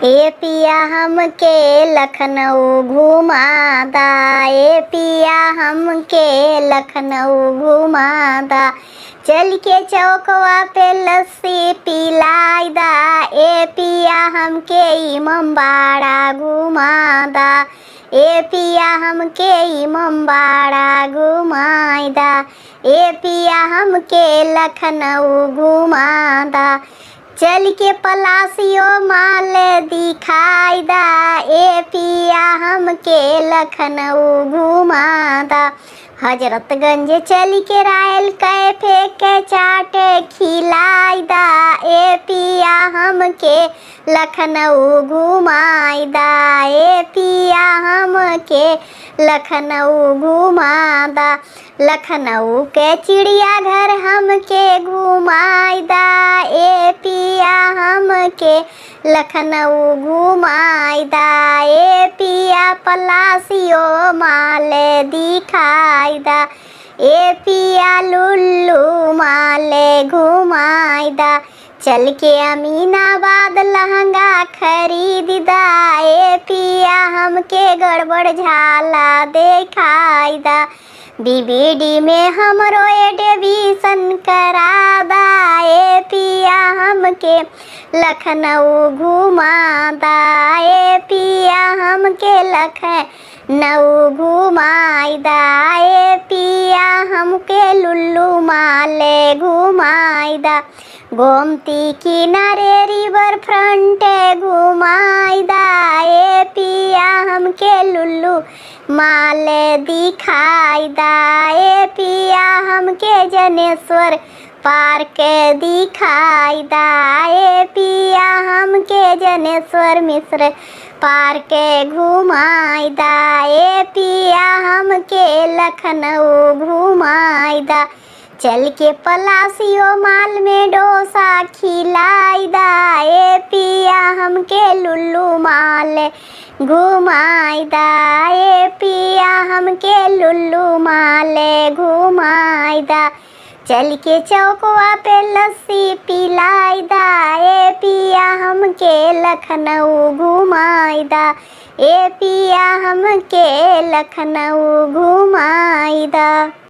ए पिया हमके लखनऊ घुमादा, ए पिया हमके लखनऊ घुमादा। चल के चौकवा पे लस्सी पिलाइदा, ए पिया हमके इमामबाड़ा घुमादा, ए पिया हमके इमामबाड़ा घुमाइदा, ए पिया हमके लखनऊ घुमादा। चल के पलासियो माल दिखाइदा, ए पिया हमके लखनऊ घुमादा। हजरतगंज चल के रायल कैफे के चाट खिलाइदा, ए पिया हमके लखनऊ घुमाइदा, ए पिया हमके लखनऊ घुमादा। लखनऊ के चिड़ियाघर हमके घुमाइदा, ए पिया हमके लखनऊ घुमाइदा, ए पिया पलासियो माल दिखाइदा, ए पिया लुल्लू माल घुमाइदा। चल के अमीनाबाद लहंगा खरीदा, ए पिया हमके गड़बड़ झाला देखाइदा। बीबीडी में हमरो एडमिशन करादा, ए पिया हमके लखनऊ घुमादा, ए पिया हमके लखनऊ घुमाइदा, ए पिया हमके लुल्लू माल घुमाइदा। गोमती किनारे रिवर फ्रंट घुमाइदा, ए पिया हमके लुल्लू माल दिखाइदा, ए पिया हमके जनेश्वर पार्क दिखाइदा, ए पिया हमके जनेश्वर मिश्र पार्क घुमाइदा, ए पिया हमके लखनऊ घुमाइदा। चल के पलासियो माल में डोसा खिलाइदा, ए पिया हमके लुल्लू माल घुमाइदा, ए पिया हमके लुल्लू माल घुमाइदा। चल के चौकवा पे लस्सी पिलाइदा, ए पिया हमके लखनऊ घुमाइदा, ए पिया हमके लखनऊ घुमाइदा।